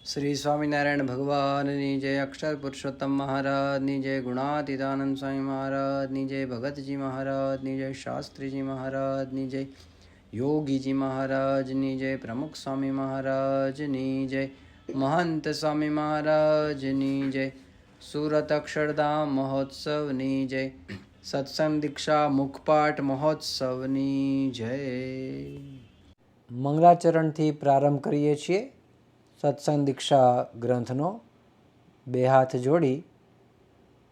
श्री स्वामीनारायण भगवाननी जय, अक्षर पुरुषोत्तम महाराजनी जय, गुणातीतानंद स्वामी महाराजनी जय, भगतजी महाराजनी जय, शास्त्रीजी महाराजनी जय, योगीजी महाराजनी जय, प्रमुख स्वामी महाराजनी जय, महंत स्वामी महाराजनी जय, सूरत अक्षरधाम महोत्सवनी जय, सत्संग दीक्षा मुखपाठ महोत्सवनी जय। મંગલાચરણથી પ્રારંભ કરીએ છીએ સત્સંગ દીક્ષા ગ્રંથનો। બે હાથ જોડી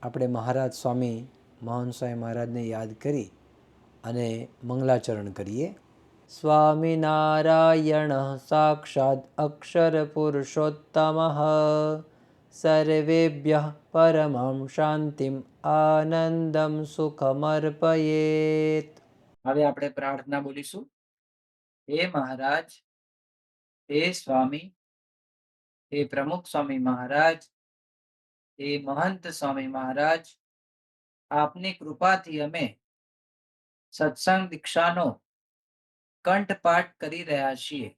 આપણે મહારાજ સ્વામી મહંત સ્વામી મહારાજને યાદ કરી અને મંગલાચરણ કરીએ। સ્વામિનારાયણ સાક્ષાત અક્ષર પુરુષોત્તમ સર્વેભ્યઃ પરમં શાંતિમ આનંદમ સુખમર્પયેત। હવે આપણે પ્રાર્થના બોલીશું। હે મહારાજ, હે સ્વામી, हे प्रमुख स्वामी महाराज, हे महंत स्वामी महाराज, आपनी कृपा थी अमे सत्संग दीक्षानो कंठपाठ करी रह्या छीए।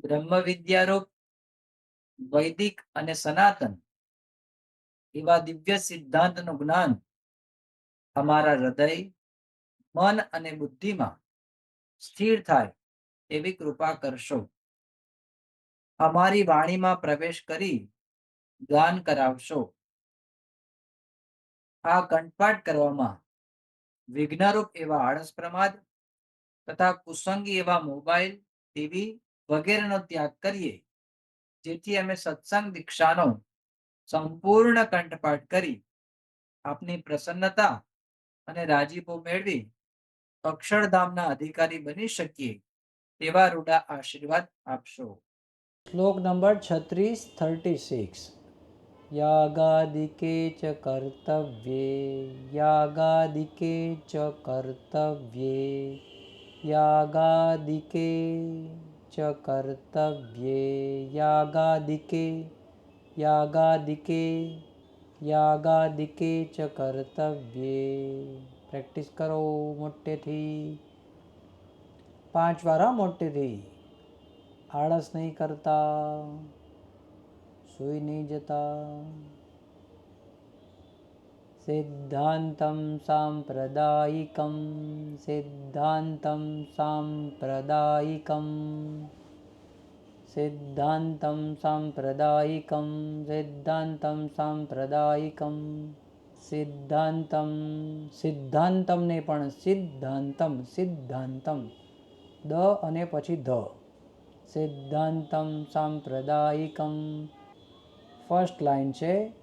ब्रह्म विद्यारूप वैदिक अने सनातन एवा दिव्य सिद्धांतनु ज्ञान अमारा हृदय, मन अने बुद्धि में स्थिर थाय एवी कृपा करशो। अमारी वाणी में प्रवेश करी गान करावशो। आ कंठपाठ करवामां विघ्नरूप एवा आळस प्रमाद तथा कुसंगी एवा मोबाइल, टीवी वगैरेनो त्याग करिए, जेथी अमे सत्संग दीक्षानो संपूर्ण कंठपाठ करी आपनी प्रसन्नता अने राजीपो मेळवी अक्षरधामना अधिकारी बनी शकीए तेवा रूडा आशीर्वाद आपशो। श्लोक नंबर 36 यागादिके च कर्तव्ये, यागादिके च कर्तव्ये, यागादिके च कर्तव्ये, यागादिके, यागादिके, यागादिके च कर्तव्ये। प्रेक्टिस करो मोटेथी, 5 વાર मोटेथी। आळस नहीं करता, सुई नहीं जता। सिद्धांतं सांप्रदायिकं, सिद्धांतं सांप्रदायिकं, सिद्धांतं सांप्रदायिकं, सिद्धांतं सांप्रदायिकं, सिद्धांतं, सिद्धांतं ने पण सिद्धांतं, सिद्धांतं द अने पछी ध, सिद्धांतं सांप्रदायिकं। फर्स्ट लाइन छे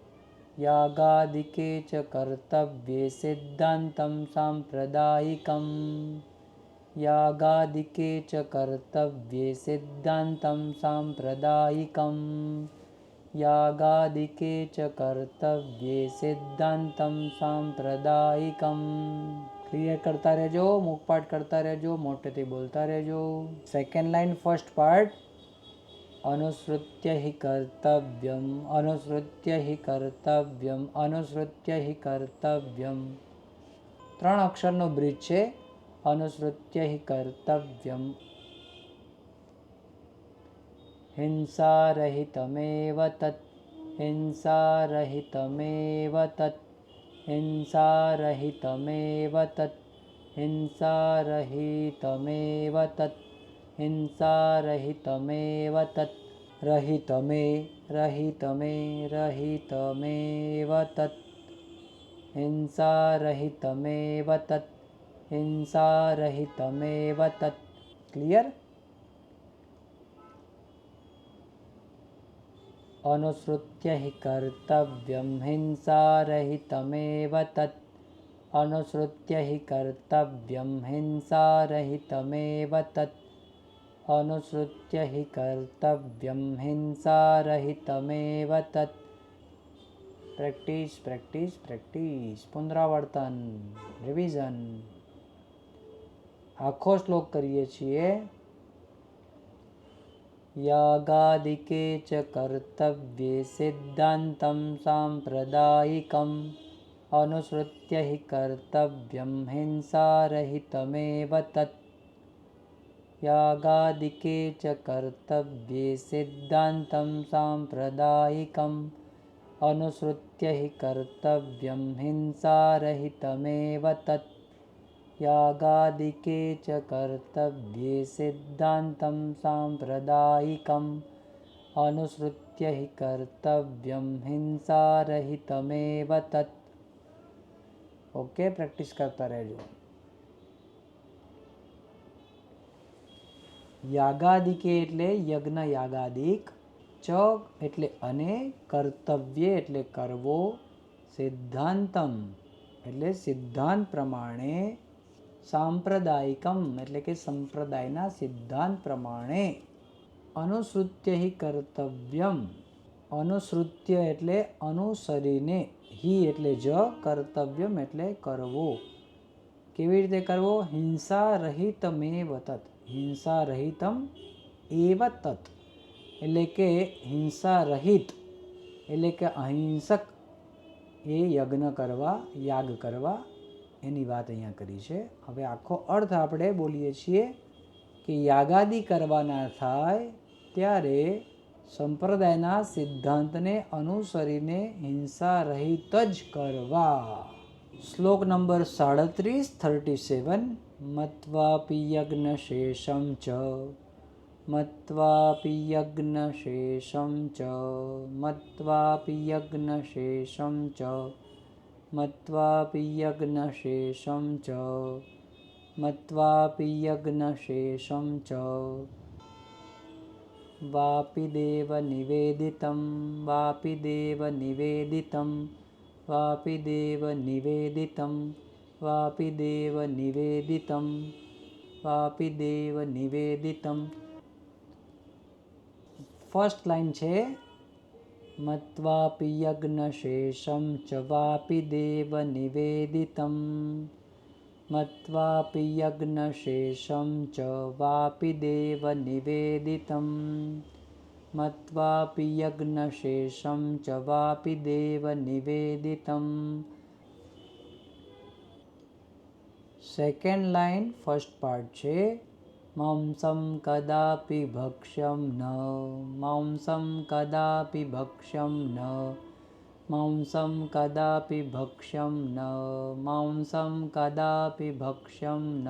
यागादिके च कर्तव्ये सिद्धांतं सांप्रदायिकं, यागादिके च कर्तव्ये सिद्धांतं सांप्रदायिकं, यागादिके च कर्तव्ये सिद्धांतं सांप्रदायिकं। क्लियर करता रहेजो, मुखपाठ करता रहेजो, मोटेथी बोलता रहेजो। सेकेंड लाइन फर्स्ट पार्ट अनुसृत्य हि कर्तव्यम, अनुसृत्य हि कर्तव्यम, अनुसृत्य हि कर्तव्यम। 3 अक्षरनो ब्रिज छे अनुसृत्य हि कर्तव्यम। हिंसारहितमेव तत्, हिंसारहितमेव तत्, हिंसारहितमेव तत्, हिंसारहितमेव तत्, हिंसारहितमेव तत्। रहितमे, रहितमे, रहितमेव तत्, हिंसारहितमेव तत्, हिंसारहितमेव तत्। क्लियर? अनुसृत्य हि कर्तव्यं हिंसारहितमेव तत्, अनुसृत्य हि कर्तव्यं हिंसारहितमेव तत्, अनुसृत्य हि कर्तव्यं हिंसारहितमेव तत्। प्रैक्टिस प्रैक्टिस प्रैक्टिस, पुनरावर्तन, रिविजन। आखो श्लोक करिए छीए। यागादिके च कर्तव्ये सिद्धांतं सांप्रदायिकं, अनुसृत्य हि कर्तव्यं हिंसारहितमेव तत्, यागादिके च कर्तव्ये सिद्धान्तं साम्प्रदायिकम् अनुसृत्य हि कर्तव्यं हिंसारहितमेव तत् यागादिके च कर्तव्ये सिद्धान्तं साम्प्रदायिकम् अनुसृत्य हि कर्तव्यं हिंसारहितमेव तत्. ओके, પ્રેક્ટિસ કરતા રહેજો. યાગાદિકે એટલે યજ્ઞ યાગાદિક, ચ એટલે અને, કર્તવ્ય એટલે કરવો, સિદ્ધાંતમ એટલે સિદ્ધાંત પ્રમાણે, સાંપ્રદાયિકમ એટલે કે સંપ્રદાયના સિદ્ધાંત પ્રમાણે, અનુસૃત્ય હિ કર્તવ્યમ અનુસૃત્ય એટલે અનુસરીને, હિ એટલે જ, કર્તવ્યમ એટલે કરવો. કેવી રીતે કરવો? હિંસા રહિતમેવ તત, હિંસા રહિતમ એવ તત એટલે કે હિંસા રહિત એટલે કે અહિંસક એ યજ્ઞ કરવા, યાગ કરવા એની વાત અહીંયા કરી છે. હવે આખો અર્થ આપણે બોલીએ છીએ કે યાગાદિ કરવાના થાય ત્યારે સંપ્રદાયના સિદ્ધાંતને અનુસરીને હિંસા રહિત જ કરવા. શ્લોક નંબર 37 મત્વાપિ યજ્ઞશેષમ ચ મત્વાપિ યજ્ઞશેષમ ચ મત્વાપિ યજ્ઞશેષમ ચ મત્વાપિ યજ્ઞશેષમ ચ મત્વાપિ યજ્ઞશેષમ ચ વાપિ દેવ નિવેદિતમ વાપિ દેવ નિવેદિતમ વાપિ દેવ નિવેદિતમ વાપિ દેવ નિવેદિતમ વાપિ દેવ નિવેદિતમ. ફર્સ્ટ લાઈન છે મત્વાપિ યજ્ઞશેષમ ચ વાપિ દેવ નિવેદિતમ મત્વાપિ યજ્ઞશેષમ ચ વાપિ દેવ નિવેદિતમ મત્વાપિ યજ્ઞશેષમ ચ વાપિ દેવ નિવેદિતમ. સેકન્ડ લાઈન ફર્સ્ટ પાર્ટ છે માંસમ કદાપિ ભક્ષ્યમ ન માંસમ કદાપિ ભક્ષ્યમ ન માંસમ કદાપિ ભક્ષ્યમ ન માંસમ કદાપિ ભક્ષ્યમ ન.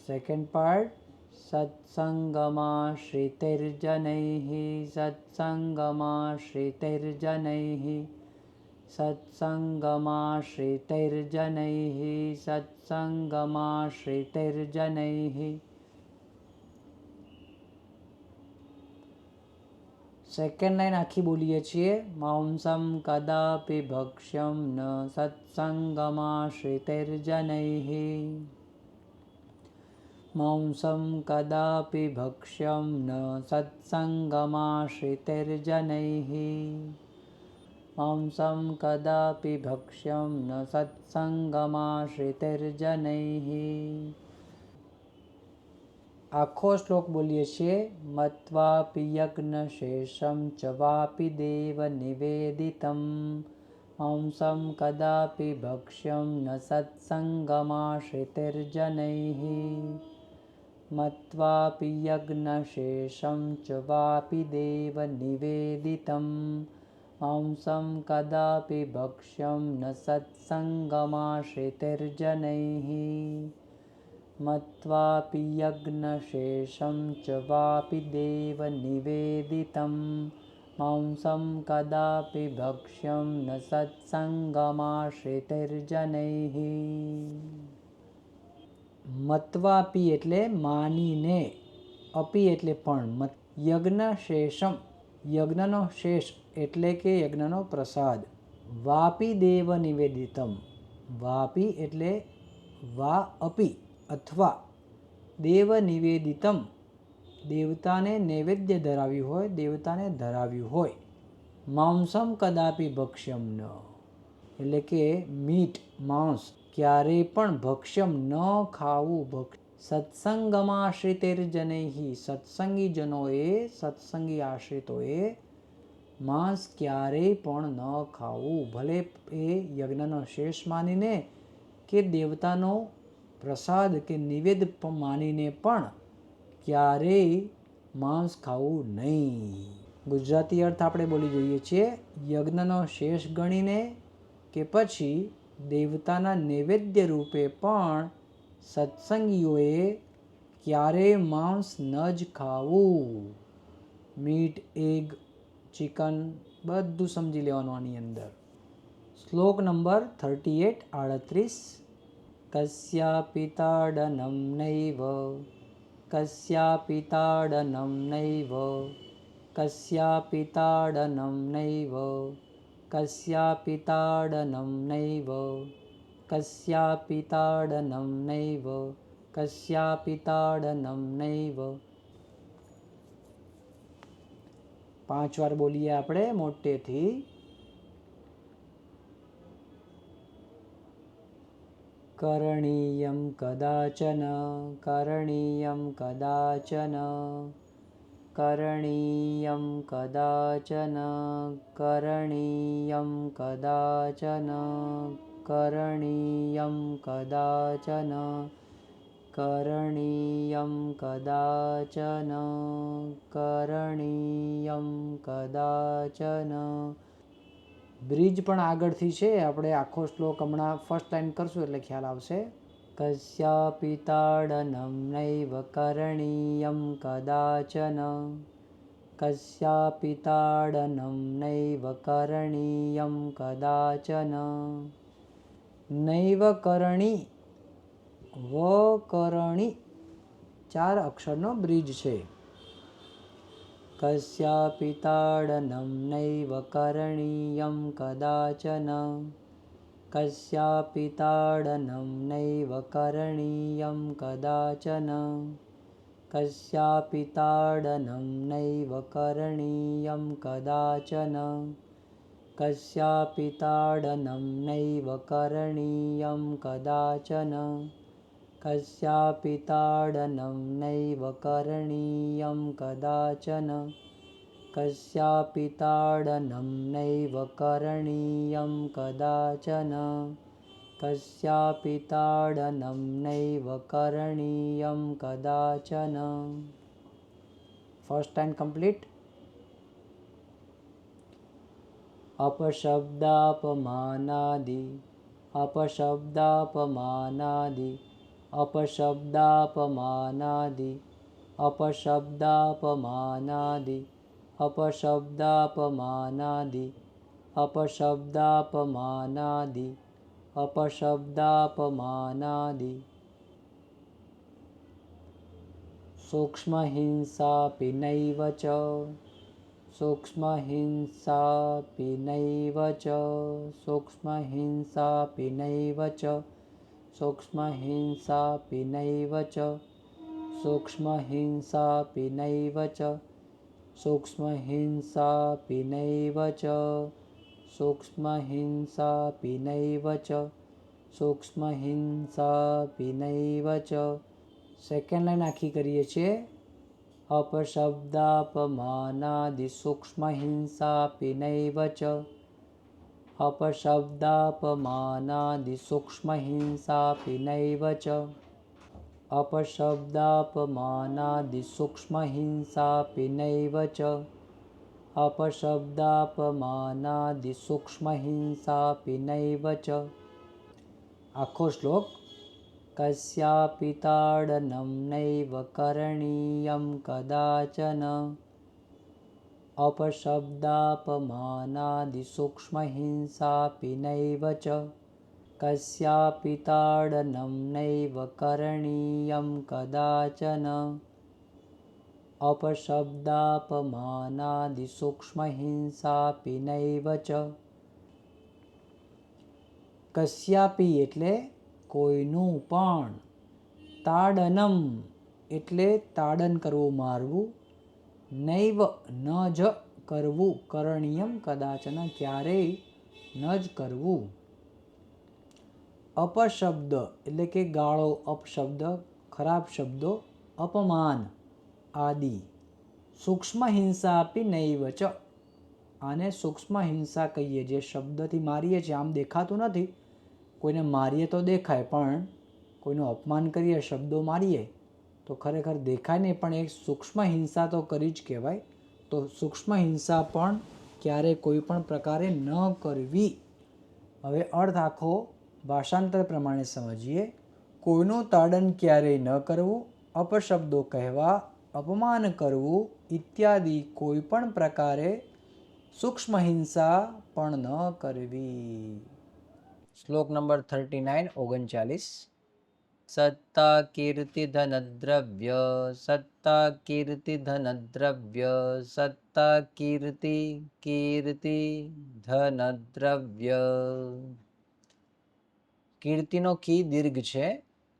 સેકન્ડ પાર્ટ સત્સંગમાશ્રિતૈર્જનૈઃ સત્સંગમાશ્રિતૈર્જનૈઃ સત્સંગમાશ્રિતૈર્જનૈઃ સત્સંગમાશ્રિતૈર્જનૈઃ. સેકન્ડ લાઈન આખી બોલીએ છીએ માંસમ કદાપિ ભક્ષ્યમ ન સત્સંગમાશ્રિતૈર્જનૈઃ માંસમ કદાપિ ભક્ષ્યમ ન સત્સંગમાશ્રિતૈર્જનૈઃ માંસમ કદાપિ ભક્ષ્યમ ન સત્સંગમાશ્રિતૈર્જનૈઃ. આખો શ્લોક બોલીએ છીએ મત્વાપિ યજ્ઞશેષમ ચ વાપિ દેવ નિવેદિતમ માંસમ કદાપિ ભક્ષ્યમ ન સત્સંગમાશ્રિતૈર્જનૈઃ મત્વાપિ યજ્ઞશેષમ ચ વાપિ દેવ નિવેદિતમ માંસમ કદાપિ ભક્ષ્યમ ન સત્સંગમાશ્રિતૈર્જનૈઃ મત્વાપિ યજ્ઞશેષમ ચ વાપિ દેવ નિવેદિતમ માંસમ કદાપિ ભક્ષ્યમ ન સત્સંગમાશ્રિતૈર્જનૈઃ. મત્વાપિ એટલે માનીને, અપિ એટલે પણ, યજ્ઞશેષમ યજ્ઞનો શેષ એટલે કે યજ્ઞનો પ્રસાદ, વાપિ દેવ નિવેદિતમ વાપિ એટલે વા અપિ અથવા દેવ નિવેદિતમ દેવતાને નૈવેદ્ય ધરાવ્યું હોય, દેવતાને ધરાવ્યું હોય. માંસમ કદાપિ ભક્ષ્યમ ન એટલે કે મીટ માંસ ક્યારેય પણ ભક્ષ્યમ ન ખાવું. સત્સંગમાશ્રિતૈર્જનૈઃ સત્સંગી જનોએ, સત્સંગી આશ્રિતોએ માંસ ક્યારેય પણ ન ખાવું. ભલે એ યજ્ઞનો શેષ માનીને કે દેવતાનો પ્રસાદ કે નિવેદ માનીને પણ ક્યારેય માંસ ખાવું નહીં. ગુજરાતી અર્થ આપણે બોલી જોઈએ છીએ. યજ્ઞનો શેષ ગણીને કે પછી દેવતાના નૈવેદ્ય રૂપે પણ સત્સંગીઓએ ક્યારેય માંસ ન જ ખાવું. મીટ, એગ, ચિકન બધું સમજી લેવાનું આની અંદર. શ્લોક નંબર 38 કસ્યાપિ તાડનમ નૈવ કસ્યાપિ તાડનમ નૈવ કસ્યાપિ તાડનમ નૈવ કસ્યાપિ તાડનમ નૈવ કસ્યાપિ તાડનમ નૈવ કસ્યાપિ તાડનમ નૈવ. 5 વાર બોલીએ આપણે મોટેથી. કરણીયમ કદાચન કરણીયમ કદાચન કરણીયમ કદાચન કરણીયમ કદાચન કરણીયમ કદાચન કરણીયમ કદાચન કરણીયમ કદાચન. બ્રિજ પણ આગળથી છે. આપણે આખો શ્લોક હમણાં ફર્સ્ટ લાઈન કરશું એટલે ખ્યાલ આવશે. કસ્યાપિ તાડનમ નૈવ કરણીયમ કદાચન કસ્યાપિ તાડનમ નૈવ કરણીયમ કદાચન. નૈવ કરણી વકરણી 4 અક્ષરનો બ્રિજ છે. કસ્યાપિ તાડનમ નૈવ કરણીયમ કદાચન કસ્યાપિ તાડનમ નૈવ કરણીયમ કદાચન કસ્યાપિ તાડનમ નૈવ કરણીયમ કદાચન કસ્યાપિ તાડનમ નૈવ કરણીયમ કદાચન કસ્યાપિ તાડનમ નૈવ કરણીયમ કદાચન કસ્યાપિ તાડનમ નૈવ કરણીયમ કદાચન કસ્યાપિ તાડનમ નૈવ કરણીયમ કદાચન. First time complete. અપશબ્દાપમાનાદિ અપશબ્દાપમાનાદિ અપશબ્દાપમાનાદિ અપશબ્દાપમાનાદિ અપશબ્દાપમાનાદિ અપશબ્દાપમાનાદિ અપશબ્દાપમાનાદિ. સૂક્ષ્મહિંસાપિ નૈવ ચ સૂક્ષ્મહિંસાપિ નૈવ ચ સૂક્ષ્મહિંસાપિ નૈવ ચ સૂક્ષ્મહિંસાપિ નૈવ ચ સૂક્ષ્મહિંસાપિ નૈવ ચ સૂક્ષ્મહિંસાપિ નૈવ ચ સૂક્ષ્મહિંસાપિ નૈવ ચ સૂક્ષ્મહિંસાપિ નૈવ ચ. સેકન્ડ લાઈન આખી કરીએ છીએ. અપશબ્દાપમાનાદિ સૂક્ષ્મહિંસાપિ નૈવ ચ અપશબ્દાપમાનાદિ સૂક્ષ્મહિંસાપિ નૈવ ચ અપશબ્દાપમાનાદિ સૂક્ષ્મહિંસાપિ નૈવ ચ અપશબ્દાપમાનાદિ સૂક્ષ્મહિંસાપિ નૈવ ચ. આખો શ્લોક. કસ્યાપિ તાડનમ નૈવ કરણીયમ કદાચન અપશબ્દાપમાનાદિ સૂક્ષ્મહિંસાપિ નૈવ ચ કસ્યાપિ તાડનમ નૈવ કરણીયમ કદાચન અપશબ્દાપમાનાદિ સૂક્ષ્મહિંસાપિ નૈવ ચ. કસ્યાપિ એટલે કોઈનું પણ, તાડનમ એટલે તાડન કરવું, મારવું, નૈવ ન જ કરવું, કરણીયમ કદાચન ક્યારેય ન જ કરવું. અપશબ્દ એટલે કે ગાળો, અપશબ્દ ખરાબ શબ્દો, અપમાન આદિ. સૂક્ષ્મ હિંસા આપી નૈવ ચ, આને સૂક્ષ્મ હિંસા કહીએ, જે શબ્દથી મારીએ છીએ, આમ દેખાતું નથી, કોઈને મારીએ તો દેખાય, પણ કોઈનું અપમાન કરીએ, શબ્દો મારીએ તો ખરેખર દેખાય નહીં, પણ એક સૂક્ષ્મ હિંસા તો કરી જ કહેવાય. તો સૂક્ષ્મ હિંસા પણ ક્યારે કોઈ પણ પ્રકારે ન કરવી. હવે અર્થ આખો ભાષાંતર પ્રમાણે સમજીએ. કોઈનું તાડન ક્યારેય ન કરવું, અપશબ્દો કહેવા, અપમાન કરવું ઇત્યાદિ કોઈ પણ પ્રકારે સૂક્ષ્મ હિંસા પણ ન કરવી. શ્લોક નંબર 39 સત્તા કીર્તિ ધન દ્રવ્ય, સત્તા કીર્તિ ધન દ્રવ્ય, સત્તા કીર્તિ કીર્તિ ધન દ્રવ્ય. કીર્તિનો કી દીર્ઘ છે,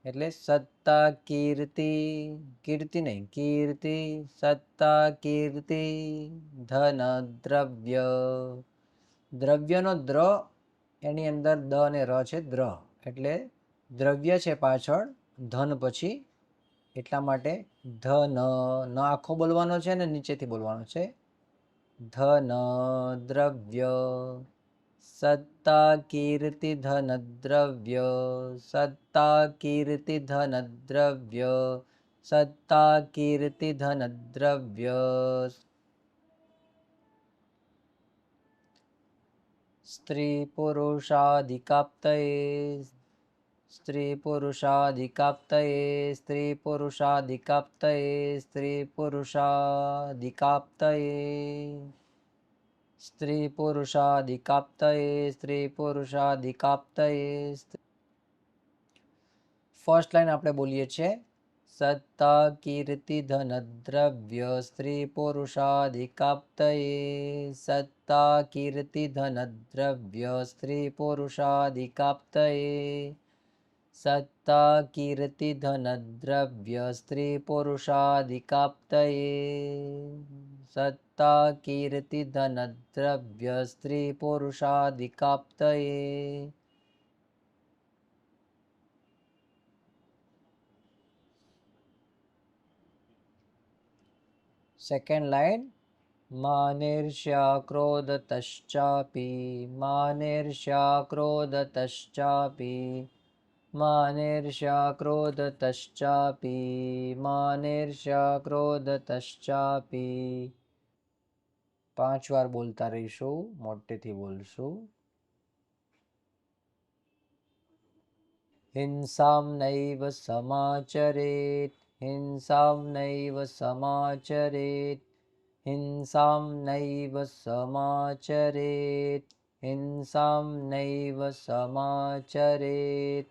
એટલે સત્તા કીર્તિ, કીર્તિ નહીં, કીર્તિ, સત્તા કીર્તિ ધન દ્રવ્ય. દ્રવ્યનો દ્ર, એની અંદર દ અને ર છે, દ્ર એટલે દ્રવ્ય છે પાછળ ધન પછી, એટલા માટે ધન ન આખો બોલવાનો છે ને નીચેથી બોલવાનો છે. ધન દ્રવ્ય, સત્તા કીર્તિ ધન દ્રવ્ય, સત્તા કીર્તિ ધન દ્રવ્ય, સત્તા કીર્તિ ધન દ્રવ્ય. સ્ત્રી પુરુષાધિકાપ્તયે, સ્ત્રી પુરુષાધિકાપ્તયે, સ્ત્રી પુરુષાધિકાપ્તયે, સ્ત્રી પુરુષાધિકાપ્તયે, સ્ત્રી પુરુષાધિકાપ્તયે, સ્ત્રી પુરુષાધિકાપ્તયે. ફર્સ્ટ લાઈન આપણે બોલીએ છીએ. સત્તા કીર્તિ ધન દ્રવ્ય, સ્ત્રી પુરુષાધિકાપ્તયે, સત્તા કીર્તિ ધન દ્રવ્ય, સ્ત્રી પુરુષાધિકાપ્તયે, સત્તા કીર્તિ ધન દ્રવ્ય, સ્ત્રી પુરુષાધિકાપ્તયે, સત્તા કીર્તિ ધન દ્રવ્ય, સ્ત્રી પુરુષાધિકાપ્તયે. Second line. માનેર્ષ્યા ક્રોધતશ્ચાપી, માનેર્ષ્યા ક્રોધતશ્ચાપી, માનેર્ષ્યા ક્રોધતશ્ચાપી, માનેર્ષ્યા ક્રોધતશ્ચાપી. 5 વાર બોલતા રહીશું, મોટેથી બોલશું. હિંસામ નૈવ સમાચરેત, હિંસામ નૈવ સમાચરેત, હિંસામ નૈવ સમાચરેત, હિંસામ નૈવ સમાચરેત,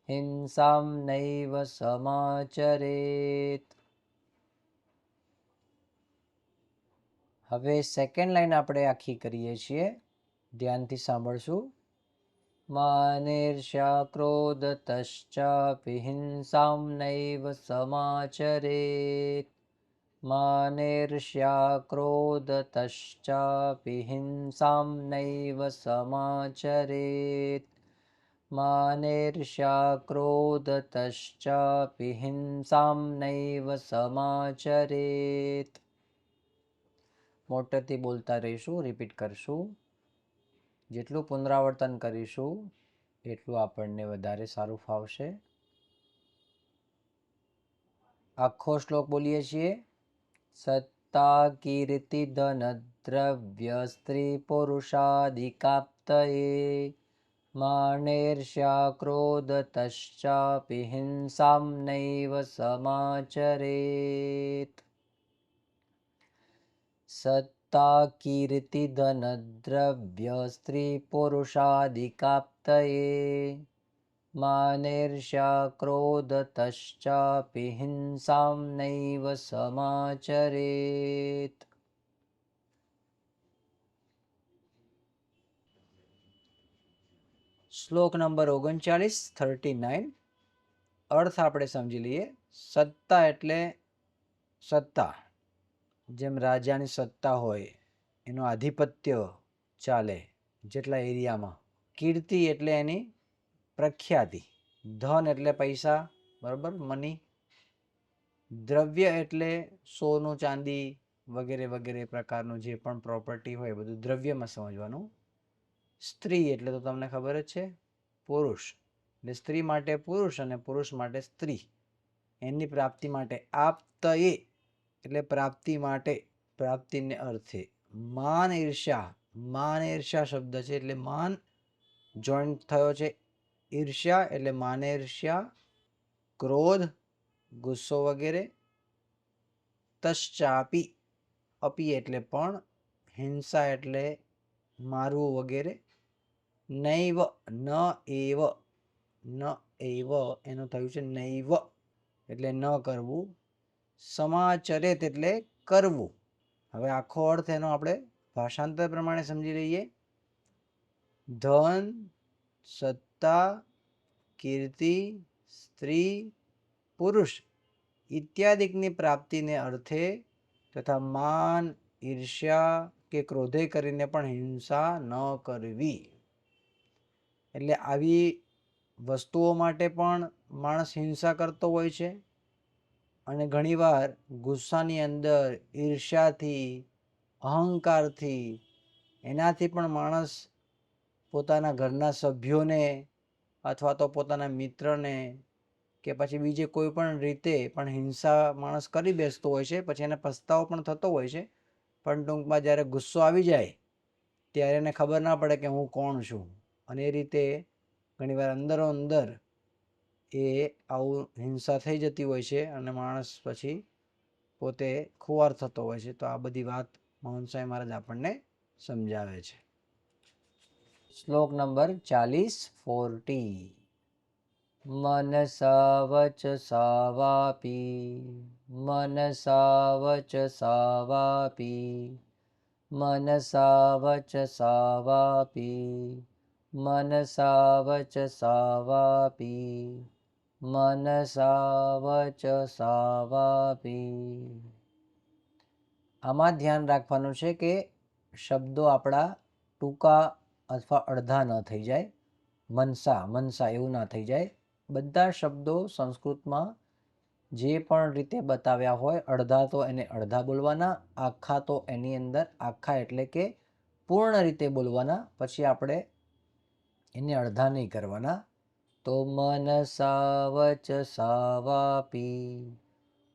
હિંસામ નૈવ સમાચરેત. હવે સેકન્ડ લાઈન આપણે આખી કરીએ છીએ, ધ્યાનથી સાંભળશું. માનેર્ષ્યા ક્રોધતશ્ચાપી હિંસામ નૈવ સમાચરેત, માનેર્ષ્યા ક્રોધતશ્ચાપી હિંસામ નૈવ સમાચરેત, માનેર્ષ્યા ક્રોધતશ્ચાપી હિંસામ નૈવ સમાચરેત. મોટેથી બોલતા રહીશું, રિપીટ કરશું. જેટલું પુનરાવર્તન કરીશું એટલું આપણને વધારે સારું ફાવશે. આખો શ્લોક બોલીએ છીએ. સત્તા કીર્તિ ધન દ્રવ્ય, સ્ત્રી પુરુષાધિકાપ્તયે, માનેર્ષ્યા ક્રોધતશ્ચાપી હિંસામ નૈવ સમાચરેત. સત્તા કીર્તિ ધન દ્રવ્ય, સ્ત્રી પુરુષાધિકાપ્તયે, માનેર્ષ્યા ક્રોધતશ્ચાપી હિંસામ નૈવ સમાચરેત. શ્લોક નંબર 39 અર્થ આપણે સમજી લઈએ. સત્તા એટલે સત્તા, જેમ રાજાની સત્તા હોય, એનું આધિપત્ય ચાલે જેટલા એરિયામાં. કીર્તિ એટલે એની પ્રખ્યાતિ. ધન એટલે પૈસા, બરાબર, મની. દ્રવ્ય એટલે સોનું ચાંદી વગેરે વગેરે પ્રકારનું જે પણ પ્રોપર્ટી હોય બધું દ્રવ્યમાં સમજવાનું. સ્ત્રી એટલે તો તમને ખબર જ છે, પુરુષ, એટલે સ્ત્રી માટે પુરુષ અને પુરુષ માટે સ્ત્રી, એની પ્રાપ્તિ માટે આપ્તએ એટલે પ્રાપ્તિ માટે, પ્રાપ્તિને અર્થે. માન ઈર્ષ્યા, માન ઈર્ષ્યા શબ્દ છે એટલે માન જોઈન્ટ થયો છે, ઈર્ષ્યા એટલે માન ઈર્ષ્યા, ક્રોધ ગુસ્સો વગેરે, તશ્ચાપી અપી એટલે પણ, હિંસા એટલે મારવું વગેરે, નૈવ ન એવ, ન એવ એનું થયું છે નૈવ એટલે ન કરવું, સમાચરેત એટલે કરવું. હવે આખો અર્થ એનો આપણે ભાષાંતર પ્રમાણે સમજી લઈએ. ધન, સત્તા, કીર્તિ, સ્ત્રી, પુરુષ ઇત્યાદિકની પ્રાપ્તિને અર્થે તથા માન, ઈર્ષ્યા કે ક્રોધે કરીને પણ હિંસા ન કરવી. એટલે આવી વસ્તુઓ માટે પણ માણસ હિંસા કરતો હોય છે, અને ઘણીવાર ગુસ્સાની અંદર ઈર્ષ્યાથી, અહંકારથી, એનાથી પણ માણસ પોતાના ઘરના સભ્યોને અથવા તો પોતાના મિત્રને કે પછી બીજે કોઈ પણ રીતે પણ હિંસા માણસ કરી બેસતો હોય છે. પછી એને પસ્તાવો પણ થતો હોય છે, પણ ટૂંકમાં જ્યારે ગુસ્સો આવી જાય ત્યારે એને ખબર ના પડે કે હું કોણ છું, અને એ રીતે ઘણીવાર અંદરો અંદર એ આવું હિંસા થઈ જતી હોય છે અને માણસ પછી પોતે ખુવાર થતો હોય છે. તો આ બધી વાત મોહન સ્વામી મહારાજ આપણને સમજાવે છે. શ્લોક નંબર 40. મનસા વચસા વાપી, મનસા વચસા વાપી, મનસા વચસા વાપી, મનસા વચસા વાપી, મનસા વચસા વાપી. આમાં ધ્યાન રાખવાનું છે કે શબ્દો આપણા ટૂંકા અથવા અડધા ન થઈ જાય. મનસા મનસા એવું ના થઈ જાય. બધા શબ્દો સંસ્કૃતમાં જે પણ રીતે બતાવ્યા હોય, અડધા તો એને અડધા બોલવાના, આખા તો એની અંદર આખા એટલે કે પૂર્ણ રીતે બોલવાના. પછી આપણે એને અડધા નહીં કરવાના. તો મનસા વચસા વાપી,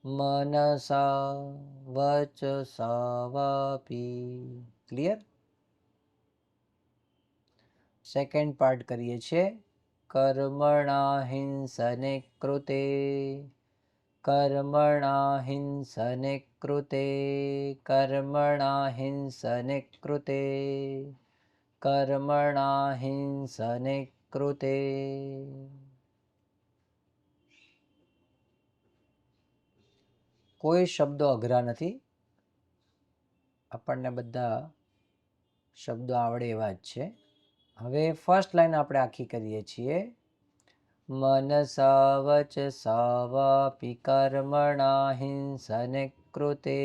મનસા વચસા વાપી. ક્લિયર? સેકન્ડ પાર્ટ કરીએ છીએ. કર્મણા હિંસને કૃતે, કર્મણા હિંસને કૃતે, કર્મણા હિંસને કૃતે, કર્મણા હિંસને કૃતે. કોઈ શબ્દો અઘરા નથી, આપણને બધા શબ્દો આવડે એવા જ છે. હવે ફર્સ્ટ લાઈન આપણે આખી કરીએ છીએ. મનસા વચસા વાપી કર્મણા હિંસને કૃતે,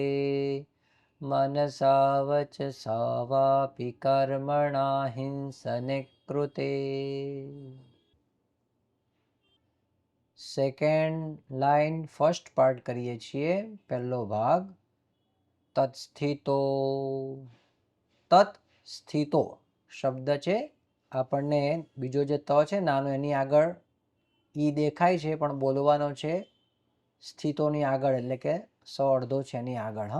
મનસા વચસા વાપી કર્મણા હિંસને કૃતે. સેકન્ડ લાઈન ફર્સ્ટ પાર્ટ કરીએ છીએ. પહેલો ભાગ. તત્સ્થિતો, તત સ્થિતો શબ્દ છે. આપણને બીજો જે ત છે નાનો એની આગળ ઈ દેખાય છે, પણ બોલવાનો છે સ્થિતોની આગળ, એટલે કે સ અડધો છે એની આગળ.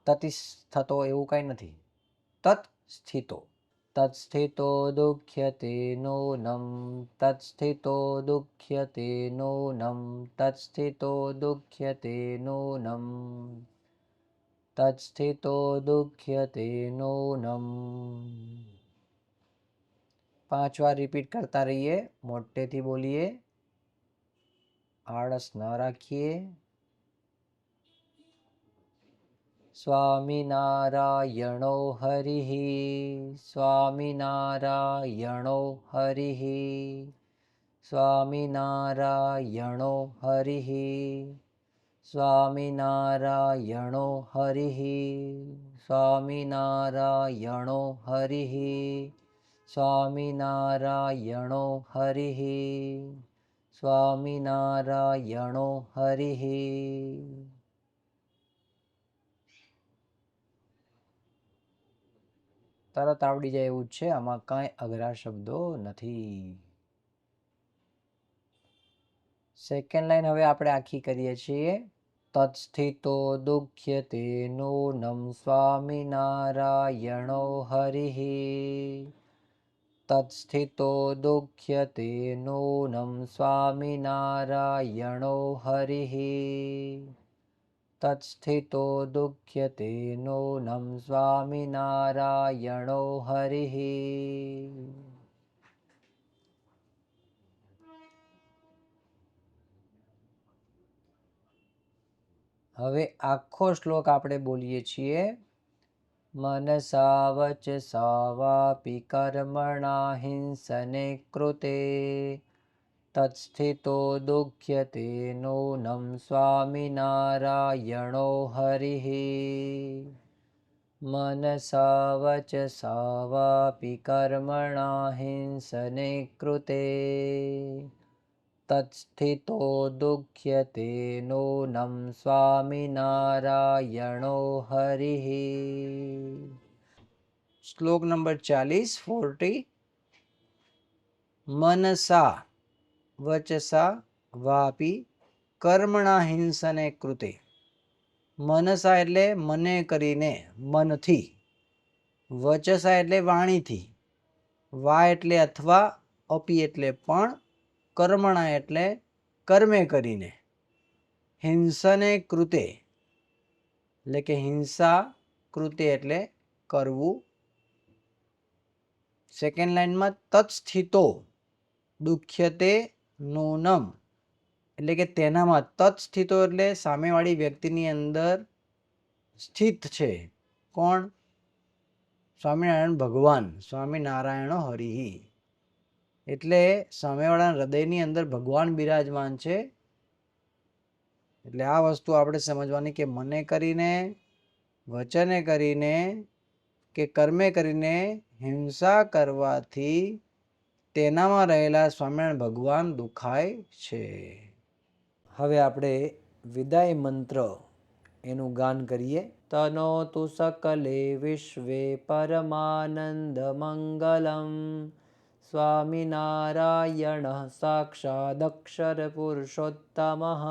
તતિસ્થતો એવું કંઈ નથી. તત સ્થિતો. તત્સ્થિતો દુઃખ્યતે નૂનમ, તત્સ્થિતો દુઃખ્યતે નૂનમ, તત્સ્થિતો દુઃખ્યતે નૂનમ, તત્સ્થિતો દુઃખ્યતે નૂનમ. 5 વાર રિપીટ કરતા રહીએ, મોટેથી બોલીએ, આળસ ન રાખીએ. સ્વામિનારાયણો હરિઃ, સ્વામિનારાયણો હરિઃ, સ્વામિનારાયણો હરિઃ, સ્વામિનારાયણો હરિઃ, સ્વામિનારાયણો હરિઃ, સ્વામિનારાયણો હરિઃ, સ્વામિનારાયણો હરિઃ. તરત આવડી જાય એવું જ છે, આમાં કાંઈ અઘરા શબ્દો નથી. સેકન્ડ લાઈન હવે આપણે આખી કરીએ છીએ. તત્સ્થિતો દુઃખ્યતે નૂનમ સ્વામિનારાયણો હરિઃ. તત્સ્થિતો દુઃખ્યતે નૂનમ સ્વામિનારાયણો હરિઃ. તત્સ્થિતો દુઃખ્યતે નૂનમ સ્વામિનારાયણો હરિઃ. હવે આખો શ્લોક આપણે બોલીએ છીએ. મનસા વચસા વાપી કર્મણા હિંસને કૃતે તત્સ્થિતો દુઃખ્યતે નૂનમ સ્વામિનારાયણો હરિઃ. મનસા વચસા વાપી કર્મણા હિંસને કૃતે તત્સ્થિતો દુઃખ્યતે નૂનમ સ્વામિનારાયણો હરિઃ. શ્લોક નંબર 40. મનસા વચસા વાપી કર્મણા હિંસને કૃતે. મનસા એટલે મને કરીને, મનથી. વચસા એટલે વાણીથી. વા એટલે અથવા, અપી એટલે પણ, કર્મણા એટલે કર્મે કરીને, હિંસને કૃતે એટલે કે હિંસા, કૃતે એટલે કરવું. સેકન્ડ લાઈનમાં તત્સ્થિતો દુઃખ્યતે નૂનમ એટલે કે તેનામાં, તત્સ્થિતો એટલે સામેવાળી વ્યક્તિની અંદર સ્થિત છે. કોણ? સ્વામિનારાયણ ભગવાન. સ્વામિનારાયણ હરિ એટલે સામેવાળાના હૃદયની અંદર ભગવાન બિરાજમાન છે. એટલે આ વસ્તુ આપણે સમજવાની કે મને કરીને, વચને કરીને કે કર્મે કરીને હિંસા કરવાથી તેનામાં રહેલા સ્વામિનારાયણ ભગવાન દુખાય છે. હવે આપણે વિદાય મંત્ર એનું ગાન કરીએ. તનોતુ સકલે વિશ્વે પરમાનંદ મંગલમ સ્વામિનારાયણ સાક્ષાદક્ષર પુરુષોત્તમઃ.